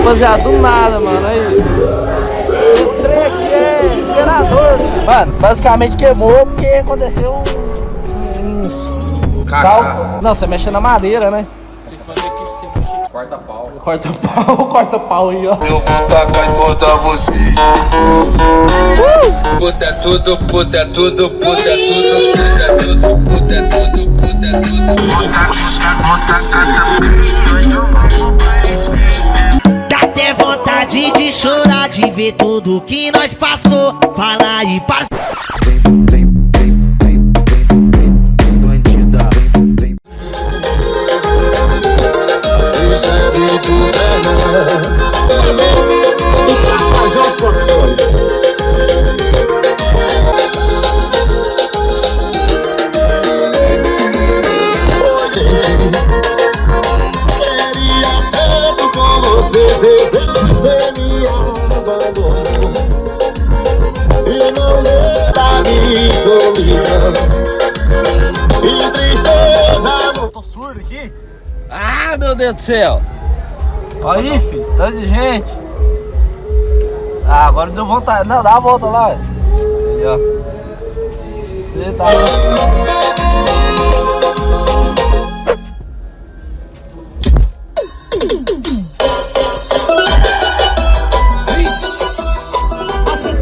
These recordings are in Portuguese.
Rapaziada, do nada, mano. Aí. O trem aqui é gerador. Mano, basicamente queimou porque aconteceu uns. Não, você mexe na madeira, né? Você fazer aqui, você mexe. Corta pau. Corta pau aí, ó. Eu vou tacar em toda você. Puta tudo, puta tudo, puta tudo, puta tudo, puta tudo, puta tudo. Dá até vontade de chorar, de ver tudo que nós passou. Fala aí, parceiro. Você me abandonou e não lembra de solidão e tristeza. Tô surdo aqui? Ah, meu Deus do céu! Olha aí, filho, tanto de gente. Ah, agora deu vontade. Não, dá a volta lá. Aí, ó. Eita.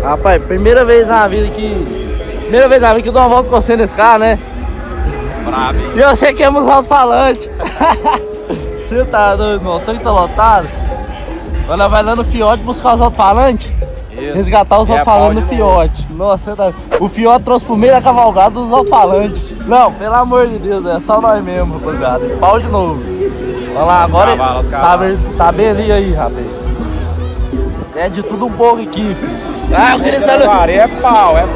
Rapaz, primeira vez na vida que eu dou uma volta com você nesse carro, né? Bravo, hein? E você queima os alto-falantes. Você tá doido, meu? O tanque tá lotado. Agora vai lá no Fiote buscar os alto-falantes. Resgatar os alto-falantes no Fiote. Nossa, você tá... O Fiote trouxe pro meio da cavalgada os alto-falantes. Não, pelo amor de Deus, é só nós mesmo, rapaziada. Pau de novo. Vamos lá, agora tá bem ali aí, rapaz. É de tudo um pouco aqui, filho. Ah, eu queria estar no... É pau. É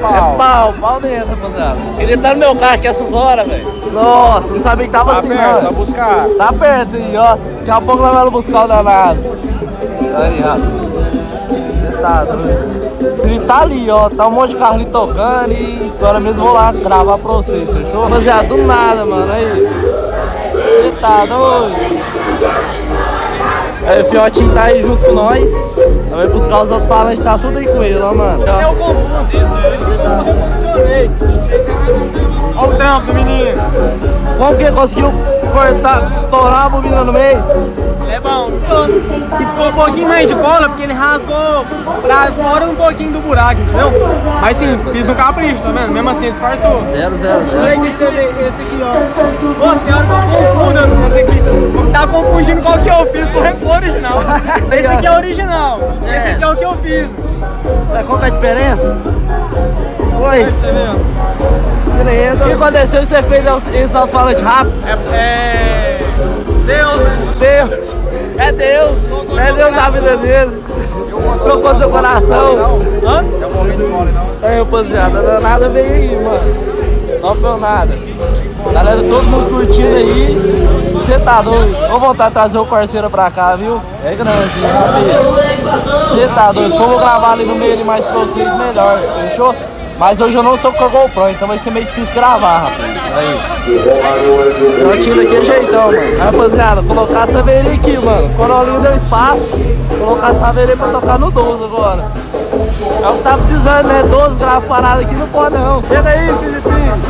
pau dentro, rapaziada. Queria estar no meu carro aqui essas horas, velho. Nossa, não sabia que tava Tá assim, perto, não. tá buscar. Tá perto aí, ó. Daqui a pouco nós vamos buscar o danado. Aí, rapaz. Você tá doido. Ele tá ali, ó. Tá um monte de carro ali tocando e agora mesmo vou lá gravar pra vocês, fechou? Rapaziada, do nada, mano. Aí. Você tá doido. Aí o Fiotinho tá aí junto com nós. Vai buscar os outros falantes, tá tudo aí com ele, ó, mano. Eu confundo isso, olha o trampo do menino. Como que conseguiu cortar, estourar a bobina no meio? É bom. E ficou um pouquinho mais de cola, porque ele rasgou pra fora um pouquinho do buraco, entendeu? Mas sim, fiz no capricho, tá vendo? Mesmo assim, disfarçou. 0. Esse aqui, ó. Ô, senhora, tô confundindo esse aqui. Tá confundindo qual que eu fiz com o original. Esse aqui é o original. Esse aqui é o que eu fiz. Qual que é a diferença? Oi. Você vê, ó. Beleza. O que aconteceu que você fez esse alto-falante rápido? Deus, né? Deus. É Deus. É Deus na vida dele. Trocou seu coração. Hã? É um momento de mole, não. Aí, rapaziada, nada veio aí, mano. Não foi nada. Galera, todo mundo curtindo aí. Você tá doido? Vou voltar a trazer o Corseira pra cá, viu? É grande, você tá doido? Como eu gravar ali no meio ali mais pra vocês, melhor, fechou? Mas hoje eu não tô com a GoPro, então vai ser meio difícil gravar, rapaz. Aí. Eu tiro aqui jeitão, mano. Rapaziada, colocar a Saveria aqui, mano. Corolinho deu espaço. Colocar a Saveria pra tocar no 12 agora. É o que tá precisando, né? 12 graves parados aqui não pode não. Chega aí, Filipinho.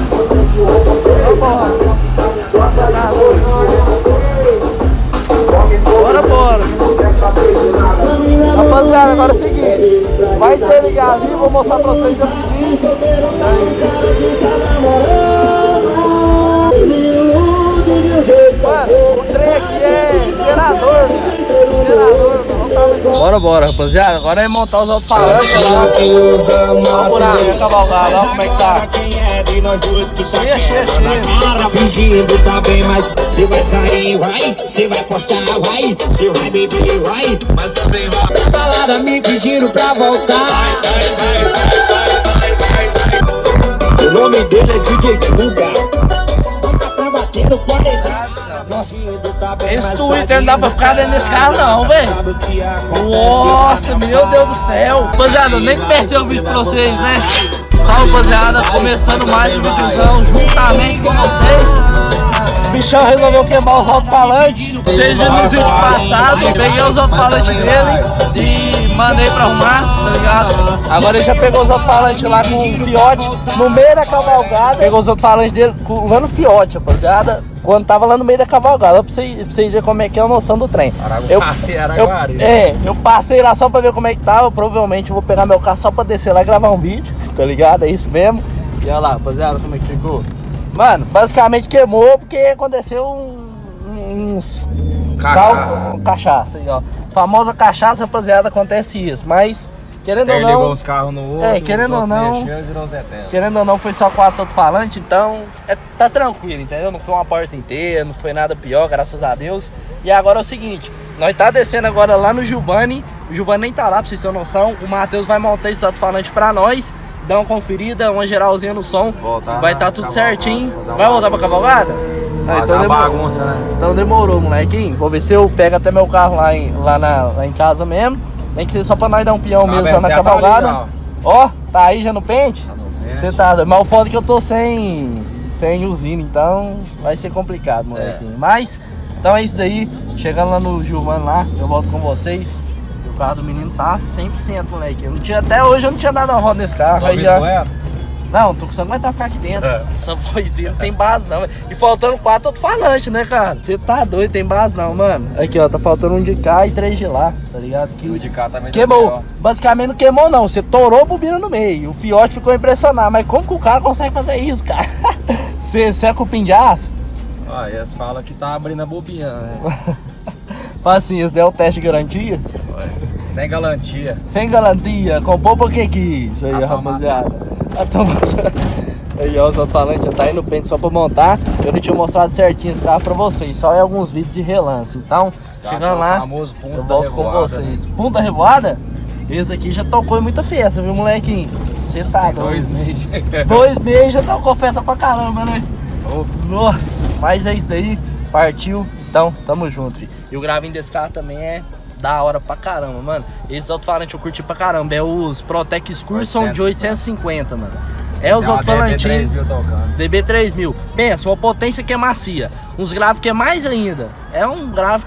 Bora. Rapaziada, agora é o seguinte. Vai ter ligar ali, vou mostrar pra vocês rapidinho. Mano, o trem aqui é gerador. Bora, rapaziada. Agora é montar os alto-falantes lá. Vamos por aí, a cavalgada, olha como é que tá. Fingindo tá bem, mas você vai sair, vai. Você vai postar, vai. Você vai beber, vai. Mas também vai. Balada me pediram pra voltar. O nome dele é DJ Guga. Tá batendo 40. Esse Twitter não dá pra ficar dentro desse carro não, velho. Nossa, meu Deus do céu. Rapaziada, eu nem comecei o vídeo pra vocês, né? Salve, rapaziada, começando mais um vídeozão juntamente com vocês. bichão resolveu queimar os alto-falantes. Vocês viram no vídeo passado, peguei os alto-falantes dele e mandei pra arrumar, tá ligado? Agora ele já pegou os alto-falantes lá com o fiote no meio da cavalgada. Pegou os alto-falantes dele lá no fiote, rapaziada. Quando tava lá no meio da cavalgada, pra vocês verem como é que é a noção do trem. Eu passei lá só pra ver como é que tava. Provavelmente eu vou pegar meu carro só pra descer lá e gravar um vídeo, tá ligado? É isso mesmo. E olha lá, rapaziada, como é que ficou. Mano, basicamente queimou porque aconteceu uns cachaça aí, ó. Famosa cachaça, rapaziada, acontece isso. Mas, querendo ou não, ligou os carros no outro, querendo ou não, foi só 4 alto-falantes, então tá tranquilo, entendeu? Não foi uma porta inteira, não foi nada pior, graças a Deus. E agora é o seguinte, nós tá descendo agora lá no Giovanni, o Giovanni nem tá lá, pra vocês terem noção. O Matheus vai montar esse alto-falante pra nós, dar uma conferida, uma geralzinha no som, vai tá tudo certinho. Vai voltar pra cavalgada? Então demorou. Bagunça, né? Então demorou, molequinho. Vou ver se eu pego até meu carro lá em casa mesmo. Nem que seja só pra nós dar um peão mesmo lá na cavalgada. Tá ali, ó, tá aí já no pente? Você tá, mas o foda é que eu tô sem usina, então vai ser complicado, molequinho. Mas, então é isso daí. Chegando lá no Giovanni lá, eu volto com vocês. O carro do menino tá 100%, moleque. Até hoje eu não tinha dado uma roda nesse carro. Aí já... Não, tô com sangue, vai ficar aqui dentro. Essa voz dele não tem base não. E faltando 4 alto-falantes, né, cara? Você tá doido, tem base não, mano. Aqui, ó, tá faltando um de cá e 3 de lá, tá ligado? Que o de cá também queimou. Basicamente não queimou não, você torou a bobina no meio. O fiote ficou impressionado. Mas como que o cara consegue fazer isso, cara? Você é cupim de aço? Ah, eles falam que tá abrindo a bobina, né? Fala assim, esse daí é o teste de garantia? Sem garantia. Sem garantia, comprou por que isso aí, rapaziada? Aí, ó, os alto-falantes já tá aí no pente só pra montar. Eu não tinha mostrado certinho esse carro pra vocês, só em alguns vídeos de relance. Então, chegando lá, eu volto com vocês. Punta revoada? Esse aqui já tocou em muita festa, viu, molequinho? Você tá doido. 2 meses. 2 meses já tocou festa pra caramba, né? Nossa, mas é isso daí, partiu. Então, tamo junto, filho. E o gravinho desse carro também é da hora pra caramba, mano. Esses alto-falantes eu curti pra caramba. É os Protec Excursion de 850, mano. É os alto-falantes DB3000. Pensa, uma potência que é macia. Uns graves que é mais ainda. É um grave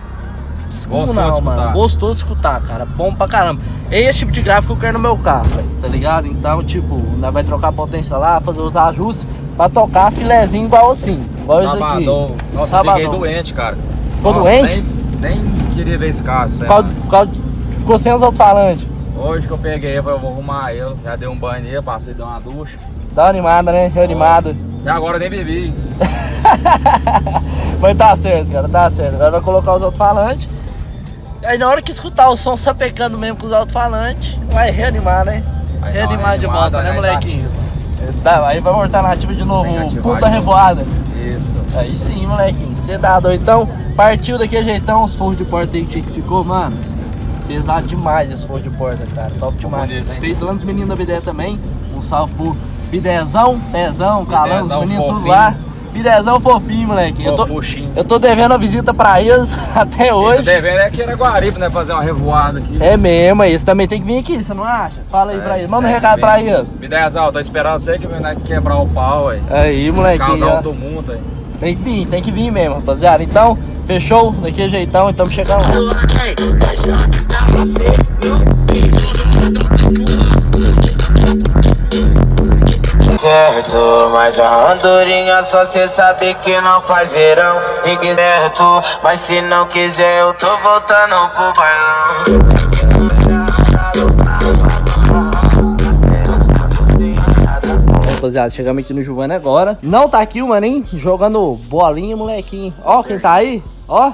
descomunal, mano. Gostou de escutar, cara. Bom pra caramba. É esse tipo de grave que eu quero no meu carro, véio, tá ligado? Então, tipo, ainda vai trocar a potência lá, fazer os ajustes pra tocar filezinho igual assim. Igual isso aqui. Nossa, eu fiquei doente, cara. Ficou doente? Nem queria ver esse carro, ficou sem os alto-falantes. Hoje que eu peguei, eu vou arrumar ele. Já dei um banho nele, passei, dei uma ducha. Dá uma animada, né? Reanimado. E agora eu nem bebi. Mas tá certo, cara, tá certo. Agora vai colocar os alto-falantes. E aí na hora que escutar o som sapecando mesmo com os alto-falantes, vai reanimar, né? Vai reanimar de volta, né, molequinho? Tá, aí vai voltar na ativa de novo, puta revoada. Isso. Aí sim, molequinho. Você dá doido. Então, partiu daquele jeitão, os forros de porta aí que ficou, mano. Pesado demais esse forro de porta, cara. Top demais. Feito lá nos meninos da BD também. Um salve pro Bidezão, Pezão, Calão, os meninos tudo lá. Bidezão fofinho, moleque. Eu tô devendo a visita pra eles até hoje. Tô devendo é que era Guariba, né? Fazer uma revoada aqui. É mesmo, eles também tem que vir aqui, você não acha? Fala aí pra eles, manda um recado pra eles. Bidezão, tô esperando você que vem quebrar o pau, aí. Aí, moleque. Causar um tumulto aí. Tem que vir mesmo, rapaziada. Então, fechou? Daquele jeitão, então chegando lá. Certo, mas a andorinha só cê sabe que não faz verão. Fique certo, mas se não quiser eu tô voltando pro bailão. Rapaziada, chegamos aqui no Giovanni agora. Não tá aqui o maninho jogando bolinha, molequinho. Ó, quem tá aí, ó,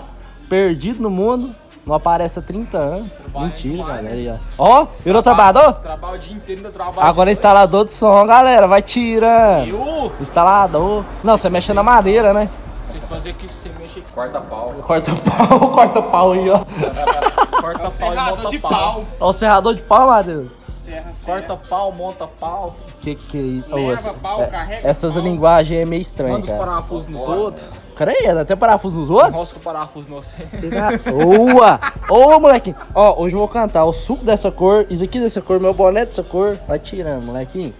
perdido no mundo. Não aparece há 30 anos. Mentira, galera. Ó, virou trabalhador? Trabalho o dia inteiro no trabalho. Agora é instalador de som, galera. Vai tirando. Instalador. Não, você mexe na madeira, né? Você fazer aqui, você mexe aqui. Corta pau. Corta pau aí, ó. Corta pau e monta pau. Ó, o serrador de pau, Matheus. Corta pau, monta pau. Que é isso? Leva pau, carrega essas pau. linguagens é meio estranhas, Manda os cara. parafusos nos outros. Creio, até parafuso nos outros? Enrosca o parafuso no você. Boa! Ô, molequinho. Ó, hoje eu vou cantar o suco dessa cor, isso aqui dessa cor, meu boné dessa cor. Vai tirando, molequinho.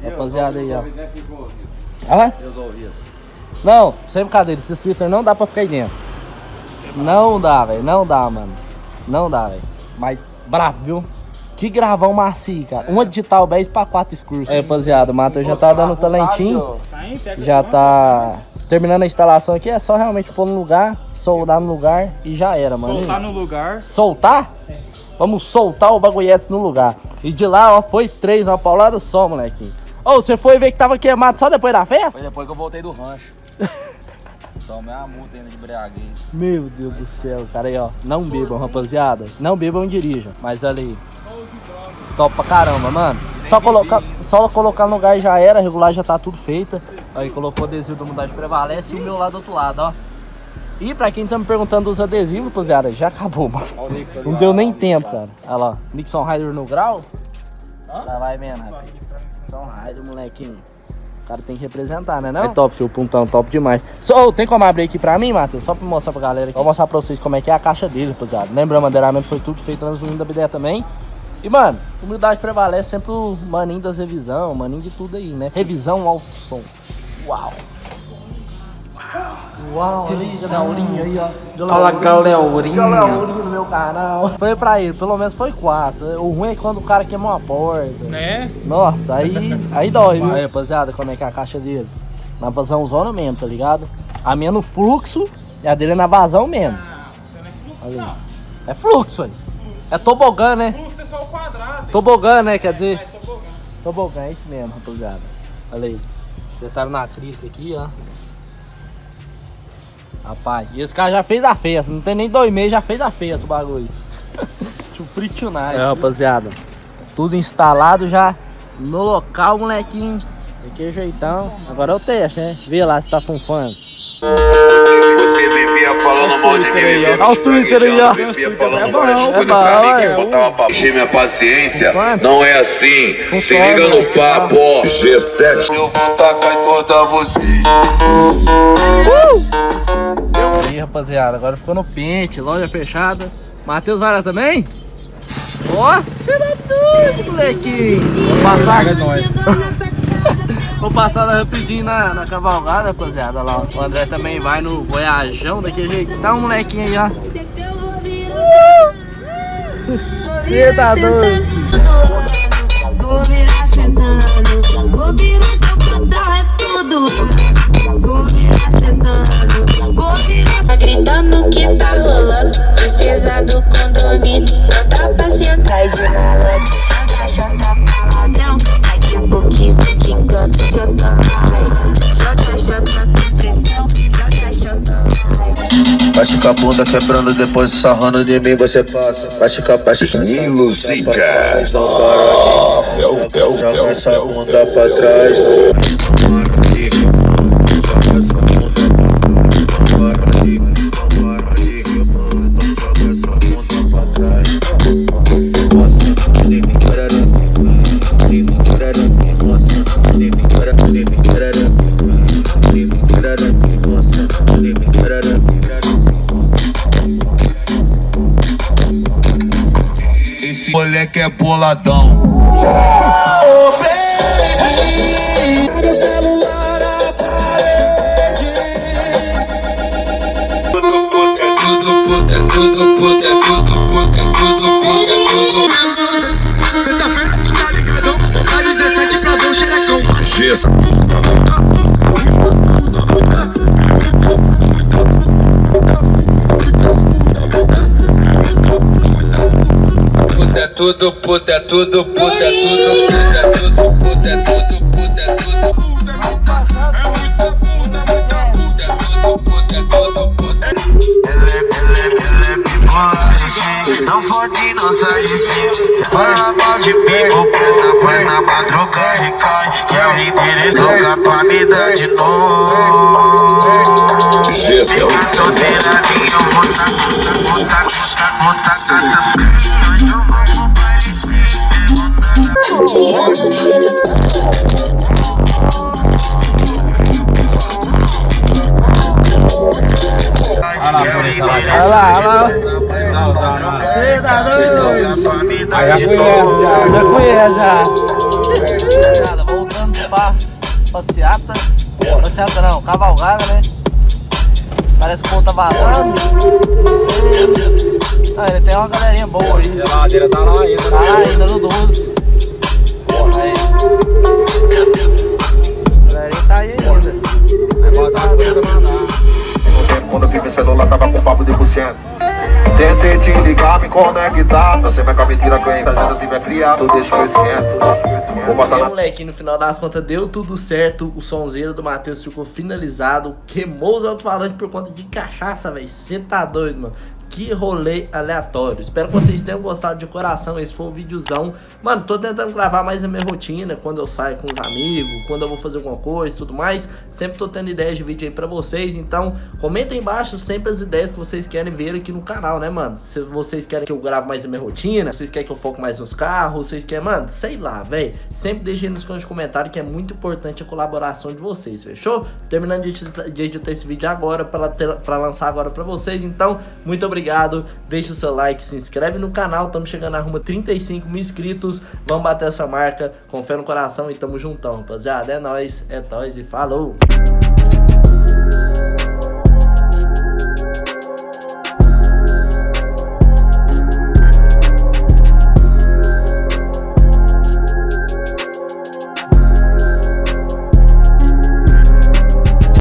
Rapaziada aí, ó. Resolvido. Ah? Resolvido. Não, sem brincadeira, esses Twitter não dá pra ficar aí dentro. Não dá, velho, não dá, mano. Não dá, velho. Mas bravo, viu? Que gravão macio, cara. Uma digital 10 pra 4 excursos. Aí, rapaziada, o Matheus já tá dando talentinho. Já tá terminando a instalação aqui. É só realmente pôr no lugar, soldar no lugar e já era, mano. Soltar no lugar. Soltar? Vamos soltar o bagulhetes no lugar. E de lá, ó, foi 3, uma paulada só, moleque. Ô, você foi ver que tava queimado só depois da festa? Foi depois que eu voltei do rancho. Tomei uma multa ainda de embriaguez. Meu Deus do céu, cara. Aí, ó. Não bebam, rapaziada. Não bebam e dirijam. Mas olha aí. Top pra caramba, mano. Só colocar no lugar já era. Regular já tá tudo feita. Aí colocou o adesivo da Humildade Prevalece e o meu lá do outro lado, ó. E pra quem tá me perguntando dos adesivos, rapaziada, já acabou, mano. Não deu nem tempo, cara. Olha lá. Nixon Rider no grau. Já vai vendo, rapaz. Nixon Rider, molequinho. O cara tem que representar, né não? É top, filho, puntão, top demais. Tem como abrir aqui pra mim, Matheus? Só pra mostrar pra galera aqui. Vou mostrar pra vocês como é que é a caixa dele, rapaziada. Lembrando, o madeiramento foi tudo feito transferindo da BDE também. E, mano, Humildade Prevalece sempre o maninho das revisão, maninho de tudo aí, né? Revisão alto som. Uau! Uau, galerinha aí, ó. Fala, galerinha. Galerinha no meu canal. Foi pra ele, pelo menos foi 4. O ruim é quando o cara queimou a porta. Né? Nossa, aí dói, viu? Aí, rapaziada, como é que é a caixa dele? Na vazão zona mesmo, tá ligado? A minha no fluxo e a dele é na vazão mesmo. Você não é fluxo, Olha aí. não. É fluxo aí. É tobogã, né? Fluxo é só o quadrado. Tobogã, né? Quer dizer? É tobogã. Tobogã, é isso mesmo, rapaziada. Olha aí. Detalhe na acrílica aqui, ó. Rapaz, e esse cara já fez a festa. Não tem nem 2 meses, já fez a festa o bagulho. Free night. É, rapaziada. Tudo instalado já no local, molequinho. Que jeitão. Agora é o teste, né? Vê lá se tá funfando. Você vivia falando mal de mim, Olha os Twitter aí, ó. vivia falando mal É de mim. bom, Quando eu sabia que é. botava pra encher minha paciência, Quanto? não é assim. Se Funciona, liga no né? papo, ó. G7. Eu vou tacar em toda vocês. Aí, rapaziada, agora ficou no pente, loja fechada. Matheus vai lá também? Ó, você dá tudo, molequinho. Vou passar, vou passar rapidinho na cavalgada, rapaziada. Lá, ó. O André também vai no Voyajão, daquele jeito. Tá um molequinho aí, ó. Você tá doido? Vou virar sentando, vou virar seu padrão, é tudo. Vou virar sentando, vou virar. Tá gritando que tá rolando, precisa do condomínio. Bota pra sentar. Cai de malandro, chota pra ladrão. Cai tipo que canta, chota vai. Chota com pressão, chota vai. Baixa com a bunda quebrando, depois sarrando de mim você passa. Baixa com a Nilo Zica. Não para de joga essa bunda pra trás. Não para de joga essa bunda pra trás. Não para de joga essa bunda pra trás. Nossa, nem me querer aqui, nem me querer aqui, nossa, nem me querer aqui, nem me querer aqui, nem me querer aqui, nossa, nem me querer aqui. Esse moleque é boladão. É tudo, puta, é tudo, puta, é tudo, puta, é tudo, puta, é tudo, puta, é tudo, puta, é muita puta, é tudo, puta. Não fode, não sai de cima. Fala mal de pico, mas na madruga recai. Que é o interesse louca pra me dar de novo. Fica solteiradinho, vou tá Olha lá. Você tá doido? Aí já Já conhece, já. Voltando pra passeata. Passeata não, cavalgada, né? Parece que o povo tá vazando. Ah, ele tem uma galerinha boa aí. A geladeira tá lá ainda. Tá lá ainda no 12. Aí. A galerinha tá aí ainda. Vai botar a coisa pra mandar. Quando eu vi meu celular tava com papo de bucento. Tentei te ligar, me conectar. Você vai com a mentira ganha, se eu tiver criado, deixa que eu esquento. Vou passar E na... moleque, no final das contas deu tudo certo. O sonzeiro do Matheus ficou finalizado. Queimou os alto-falantes por conta de cachaça, velho. Você tá doido, mano. Que rolê aleatório. Espero que vocês tenham gostado de coração. Esse foi o videozão. Mano, tô tentando gravar mais a minha rotina. Quando eu saio com os amigos, quando eu vou fazer alguma coisa e tudo mais. Sempre tô tendo ideias de vídeo aí pra vocês. Então, comenta aí embaixo sempre as ideias que vocês querem ver aqui no canal, né, mano? Se vocês querem que eu grave mais a minha rotina, vocês querem que eu foque mais nos carros, vocês querem, mano, sei lá, velho. Sempre deixem nos comentários que é muito importante a colaboração de vocês, fechou? Terminando de editar esse vídeo agora, pra lançar agora pra vocês. Então, muito obrigado. Deixa o seu like, se inscreve no canal. Estamos chegando a rumo a 35 mil inscritos. Vamos bater essa marca. Com fé no coração e tamo juntão, rapaziada. É nóis e falou!